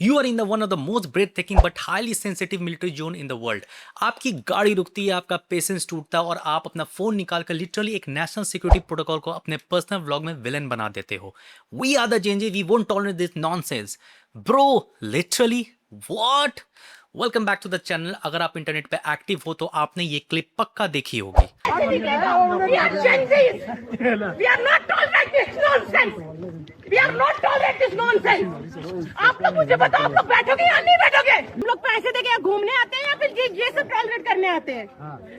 You are in the one of the most breathtaking but highly sensitive military zone in the world. आपकी गाड़ी रुकती है, आपका patience टूटता है और आप अपना फोन निकाल कर लिटरली एक नेशनल सिक्योरिटी प्रोटोकॉल को अपने पर्सनल व्लॉग में विलन बना देते हो। We are the Gen Z, we won't tolerate this nonsense bro, literally what. Welcome back to the channel. अगर आप इंटरनेट पे एक्टिव हो तो आपने ये क्लिप पक्का देखी होगी। We are Gen Zs. We are not tolerate this nonsense. We are not tolerate this nonsense. आप लोग मुझे बताओ, आप लोग बैठोगे या नहीं बैठोगे? हम लोग पैसे देके यहाँ घूमने आते हैं या फिर ये सब टॉलरेट करने आते हैं?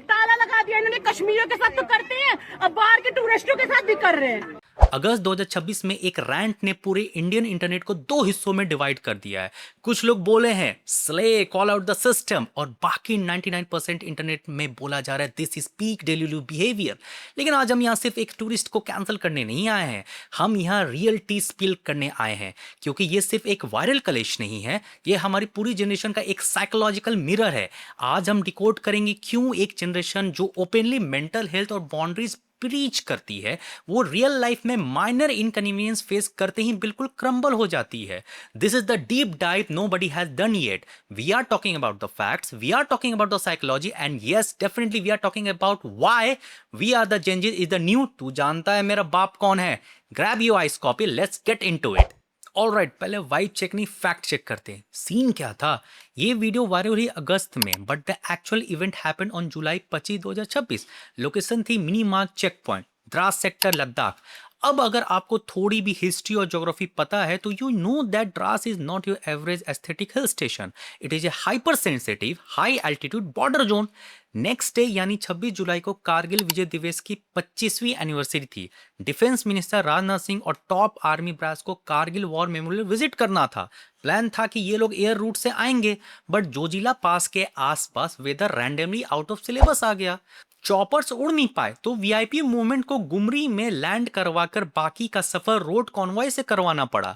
ताला लगा दिया इन्होंने, कश्मीरियों के साथ तो करते हैं, अब बाहर के टूरिस्टों के साथ भी कर रहे हैं। अगस्त 2026 में एक रैंट ने पूरे इंडियन इंटरनेट को दो हिस्सों में डिवाइड कर दिया है। कुछ लोग बोले हैं slay, call out the system, और बाकी 99% इंटरनेट में बोला जा रहा है this is peak delulu behaviour. लेकिन आज हम यहाँ सिर्फ एक टूरिस्ट को कैंसिल करने नहीं आए हैं, हम यहाँ रियल टी स्पिल करने आए हैं, क्योंकि ये सिर्फ एक वायरल कलेश नहीं है, ये हमारी पूरी जनरेशन का एक साइकोलॉजिकल मिरर है। आज हम डिकोड करेंगे क्यों एक जनरेशन जो ओपनली मेंटल हेल्थ और बाउंड्रीज प्रीच करती है, वो रियल लाइफ में माइनर इनकन्वीनियंस फेस करते ही बिल्कुल क्रम्बल हो जाती है। This is the deep dive nobody has done yet. We are talking about the facts, we are talking about the psychology, and yes definitely we are talking about why we are the Gen Z's is the new तू जानता है मेरा बाप कौन है। Grab your eyes copy, let's get into it. Alright, पहले vibe check नहीं fact check करते हैं। सीन क्या था, ये वीडियो वायरल हुई अगस्त में, but the actual event happened on July 25, 2026। Location थी mini mark checkpoint, Dras sector, Ladakh. अब अगर आपको थोड़ी भी हिस्ट्री और ज्योग्राफी पता है तो you know that Dras is not your average aesthetic hill station, it is a hyper sensitive high altitude border zone. Next day यानी 26 जुलाई को कारगिल विजय दिवस की 25वीं एनिवर्सरी थी। डिफेंस मिनिस्टर राजनाथ सिंह और टॉप आर्मी ब्रास को कारगिल वॉर मेमोरियल विजिट करना था। प्लान था कि ये लोग एयर रूट से आएंगे, बट जोजिला पास के आसपास weather randomly out of syllabus आ गया। चॉपर्स उड़ नहीं पाए तो वीआईपी मूवमेंट को गुमरी में लैंड करवाकर बाकी का सफर रोड कॉन्वॉय से करवाना पड़ा।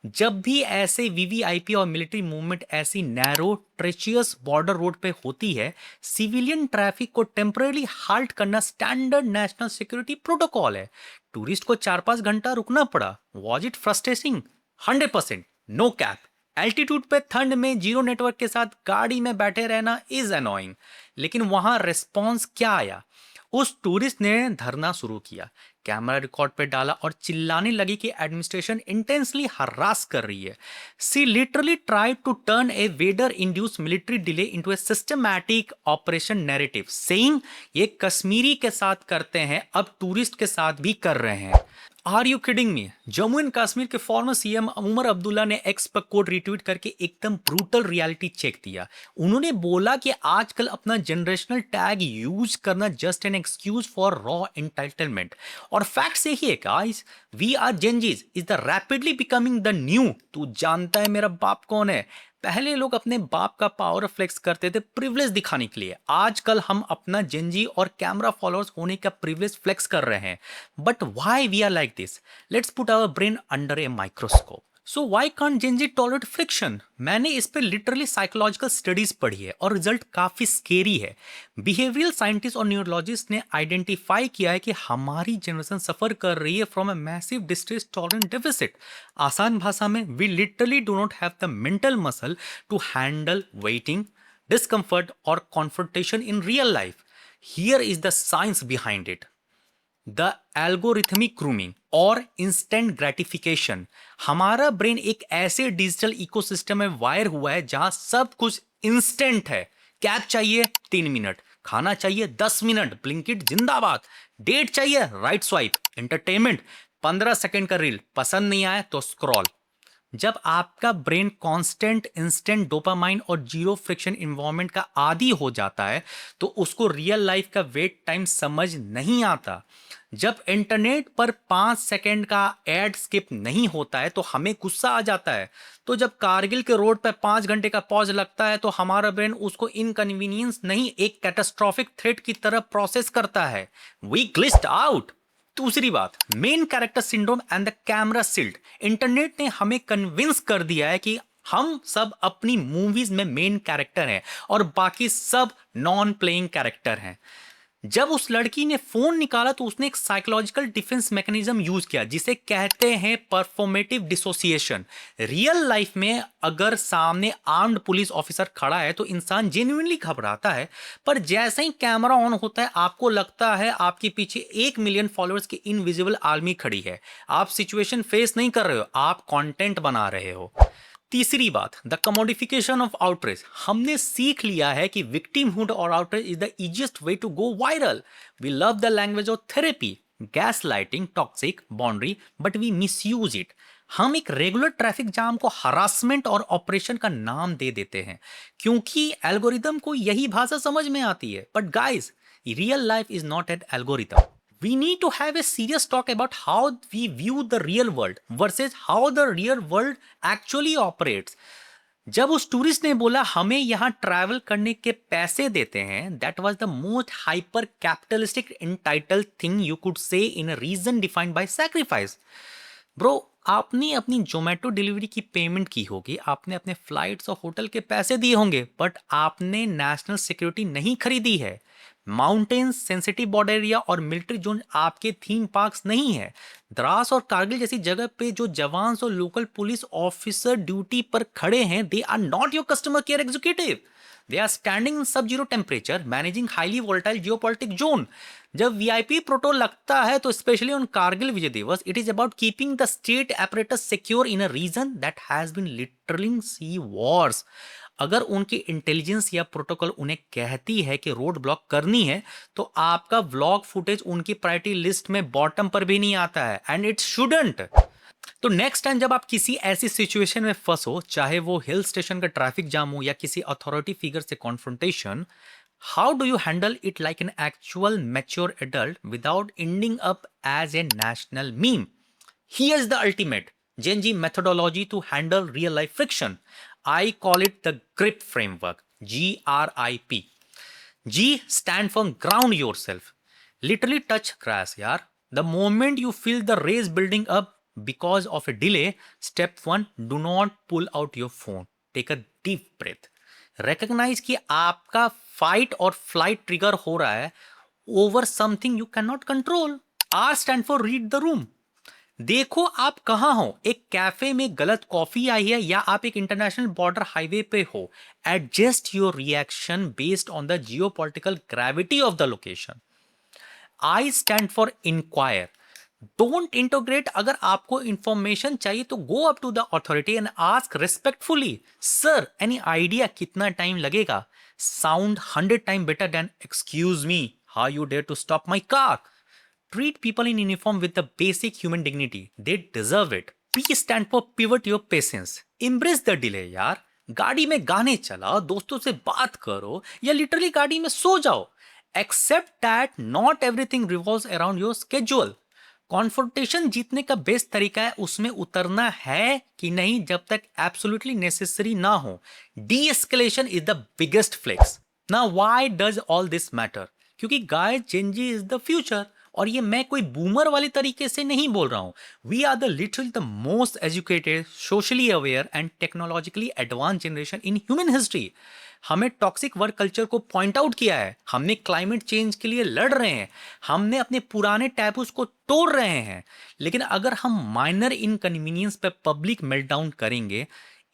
जब भी ऐसे वीवीआईपी और मिलिट्री मूवमेंट ऐसी नैरो ट्रेचियस बॉर्डर रोड पे होती है, सिविलियन ट्रैफिक को टेम्पररी हाल्ट करना स्टैंडर्ड नेशनल सिक्योरिटी प्रोटोकॉल है। टूरिस्ट को 4-5 घंटा रुकना पड़ा। Was it frustrating? 100%, no cap. Altitude पे ठंड में जीरो नेटवर्क के साथ गाड़ी में बैठे रहना इज अनोइंग। लेकिन वहां रिस्पॉन्स क्या आया? उस टूरिस्ट ने धरना शुरू किया, कैमरा रिकॉर्ड पे डाला और चिल्लाने लगी कि एडमिनिस्ट्रेशन इंटेंसली हरास कर रही है। She literally tried to turn a weather induced military delay into a systematic operation narrative, saying ये कश्मीरी के साथ करते हैं अब टूरिस्ट के साथ भी कर रहे हैं। Are you kidding me? Jammu and Kashmir के फॉर्मर सीएम उमर अब्दुल्ला ने एक्स पर कोड रिट्वीट करके एकदम ब्रूटल रियलिटी चेक दिया। उन्होंने बोला कि आजकल अपना जनरेशनल टैग यूज करना just an excuse for raw entitlement. और फैक्ट यही है guys, we are Gen Zs is the rapidly becoming the new तू जानता है मेरा बाप कौन है। पहले लोग अपने बाप का पावर फ्लेक्स करते थे प्रिविलेज दिखाने के लिए, आजकल हम अपना जेंजी और कैमरा फॉलोअर्स होने का प्रिविलेज फ्लेक्स कर रहे हैं। But why we are like this? Let's put our brain under a microscope. So why can't Gen Z tolerate friction? मैंने इस पे लिटरली साइकोलॉजिकल स्टडीज पढ़ी है और रिजल्ट काफी स्केरी है। बिहेवियरल साइंटिस्ट और न्यूरोलॉजिस्ट ने आइडेंटिफाई किया है कि हमारी जनरेशन सफर कर रही है from a massive distress tolerant deficit. आसान भाषा में, we literally do not have the mental muscle to handle waiting, discomfort और confrontation in real life. Here is the science behind it, the algorithmic grooming और instant gratification. हमारा brain एक ऐसे digital ecosystem में wire हुआ है जहां सब कुछ इंस्टेंट है। कैब चाहिए 3 मिनट, खाना चाहिए 10 मिनट, ब्लिंकिट जिंदाबाद, डेट चाहिए राइट स्वाइप, एंटरटेनमेंट 15 सेकंड का रील, पसंद नहीं आया तो स्क्रॉल। जब आपका ब्रेन कांस्टेंट इंस्टेंट डोपामाइन और जीरो फ्रिक्शन इन्वायरमेंट का आदी हो जाता है तो उसको रियल लाइफ का वेट टाइम समझ नहीं आता। जब इंटरनेट पर 5 सेकंड का एड स्किप नहीं होता है तो हमें गुस्सा आ जाता है। तो जब कारगिल के रोड पर 5 घंटे का पॉज लगता है तो हमारा ब्रेन उसको इनकन्वीनियंस नहीं, एक कैटास्ट्रॉफिक थ्रेट की तरह प्रोसेस करता है। We glitched out. दूसरी बात, main character syndrome and the camera silt. Internet ने हमें कन्विंस कर दिया है कि हम सब अपनी मूवीज में मेन कैरेक्टर हैं और बाकी सब नॉन प्लेइंग कैरेक्टर हैं। जब उस लड़की ने फोन निकाला तो उसने एक साइकोलॉजिकल डिफेंस मैकेनिज्म यूज किया जिसे कहते हैं परफॉर्मेटिव डिसोसिएशन। रियल लाइफ में अगर सामने आर्म्ड पुलिस ऑफिसर खड़ा है तो इंसान जेन्युइनली घबराता है, पर जैसे ही कैमरा ऑन होता है आपको लगता है आपके पीछे 1 मिलियन फॉलोअर्स की इनविजिबल आर्मी खड़ी है। आप सिचुएशन फेस नहीं कर रहे हो, आप कंटेंट बना रहे हो। तीसरी बात, द कमोडिफिकेशन ऑफ आउटरीच। हमने सीख लिया है कि विक्टिमहुड और outreach is the easiest way to go viral. We love the language of therapy, gas lighting, toxic boundary, but we misuse it. हम एक रेगुलर ट्रैफिक जाम को harassment और ऑपरेशन का नाम दे देते हैं क्योंकि एल्गोरिदम को यही भाषा समझ में आती है। But guys, real life is not an algorithm. We need to have a serious talk about how we view the real world versus how the real world actually operates. जब उस टूरिस्ट ने बोला हमें यहाँ ट्रैवल करने के पैसे देते हैं, that was the most hyper capitalistic entitled thing you could say in a region defined by sacrifice. Bro, आपने अपनी जोमेटो डिलीवरी की पेमेंट की होगी, आपने अपने फ्लाइट्स और होटल के पैसे दिए होंगे, बट आपने नेशनल सिक्योरिटी नहीं खरीदी है। माउंटेन्स, सेंसिटिव बॉर्डर एरिया और मिलिट्री जोन आपके थीम पार्क्स नहीं है। द्रास और कारगिल जैसी जगह पे जो जवान और लोकल पुलिस ऑफिसर ड्यूटी पर खड़े हैं, they are not your customer care executive. They are standing in sub zero temperature managing highly volatile geopolitic zone. जब वीआईपी प्रोटोकॉल लगता है तो specially on Kargil Vijay Diwas, it is about keeping the state apparatus secure in a region that has been literally see wars. अगर उनकी intelligence या protocol उन्हें कहती है कि रोड ब्लॉक करनी है तो आपका व्लॉग फुटेज उनकी प्रायोरिटी लिस्ट में बॉटम पर भी नहीं आता है, एंड इट शुडंट। तो नेक्स्ट टाइम जब आप किसी ऐसी सिचुएशन में फंसो, चाहे वो हिल स्टेशन का ट्रैफिक जाम हो या किसी अथॉरिटी फिगर से confrontation, how do you handle it like an actual mature adult without ending up as a national meme? Here's the ultimate Gen Z methodology to handle real life friction. I call it the GRIP framework. GRIP. G stand for ground yourself. Literally touch grass, yaar. The moment you feel the race building up because of a delay, step one, do not pull out your phone. Take a deep breath. Recognize कि आपका fight or flight trigger हो रहा है over something you cannot control. R stand for read the room. देखो आप कहाँ हो, एक कैफे में गलत कॉफी आई है या आप एक इंटरनेशनल बॉर्डर हाईवे पे हो। Adjust your reaction based on the geopolitical gravity of the location. I stand for inquire, don't interrogate. अगर आपको इंफॉर्मेशन चाहिए तो go up to the authority and ask respectfully, sir any idea कितना time लगेगा? Sound 100 time better than excuse me, how you dare to stop my car? Treat people in uniform with the basic human dignity. They deserve it. P stand for pivot your patience. Embrace the delay यार। गाड़ी में गाने चलाओ, दोस्तों से बात करो या लिटरली गाड़ी में सो जाओ। Accept that not everything revolves around your schedule. कॉन्फ्रोंटेशन जीतने का बेस्ट तरीका है उसमें उतरना है कि नहीं जब तक एब्सोल्युटली नेसेसरी ना हो। De-escalation is the biggest flex. Now why does all this matter? क्योंकि guys, Gen Z is the future। और ये मैं कोई बूमर वाले तरीके से नहीं बोल रहा हूं। We are the literally the most educated, socially aware and technologically advance generation in human history. हमें टॉक्सिक वर्क कल्चर को पॉइंट आउट किया है, हमने क्लाइमेट चेंज के लिए लड़ रहे हैं, हमने अपने पुराने टैबूज को तोड़ रहे हैं। लेकिन अगर हम माइनर इनकन्वीनियंस पे पब्लिक मेल्टडाउन करेंगे,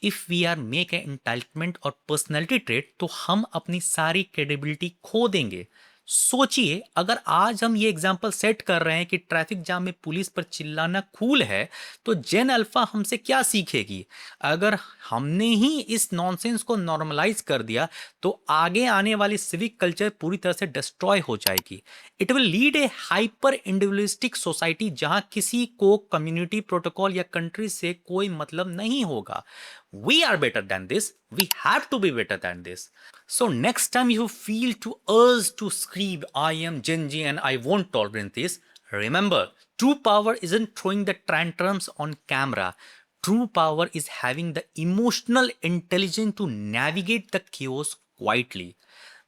if we are make a entitlement और पर्सनैलिटी ट्रेट, तो हम अपनी सारी क्रेडिबिलिटी खो देंगे। सोचिए, अगर आज हम ये एग्जाम्पल सेट कर रहे हैं कि ट्रैफिक जाम में पुलिस पर चिल्लाना कूल है, तो जेन अल्फा हमसे क्या सीखेगी? अगर हमने ही इस नॉनसेंस को नॉर्मलाइज कर दिया तो आगे आने वाली सिविक कल्चर पूरी तरह से डिस्ट्रॉय हो जाएगी। It will lead A hyper individualistic society जहां किसी को कम्युनिटी प्रोटोकॉल या कंट्री से कोई मतलब नहीं होगा। We are better than this. We have to be better than this. So next time you feel to urge to scream, I am Gen Z and I won't tolerate this, remember, true power isn't throwing the tantrums on camera. True power is having the emotional intelligence to navigate the chaos quietly.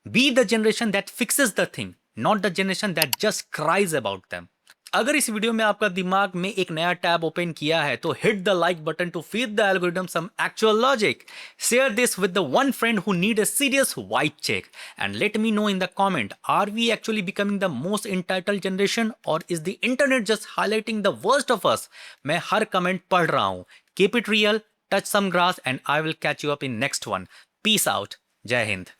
Be the generation that fixes the thing, not the generation that just cries about them. अगर इस video में आपका दिमाग में एक नया tab open किया है तो hit the like button to feed the algorithm some actual logic. Share this with the one friend who need a serious vibe check and let me know in the comment, are we actually becoming the most entitled generation और is the internet just highlighting the worst of us? मैं हर comment पढ़ रहा हूं. Keep it real, touch some grass, and I will catch you up in next one. Peace out. Jai Hind.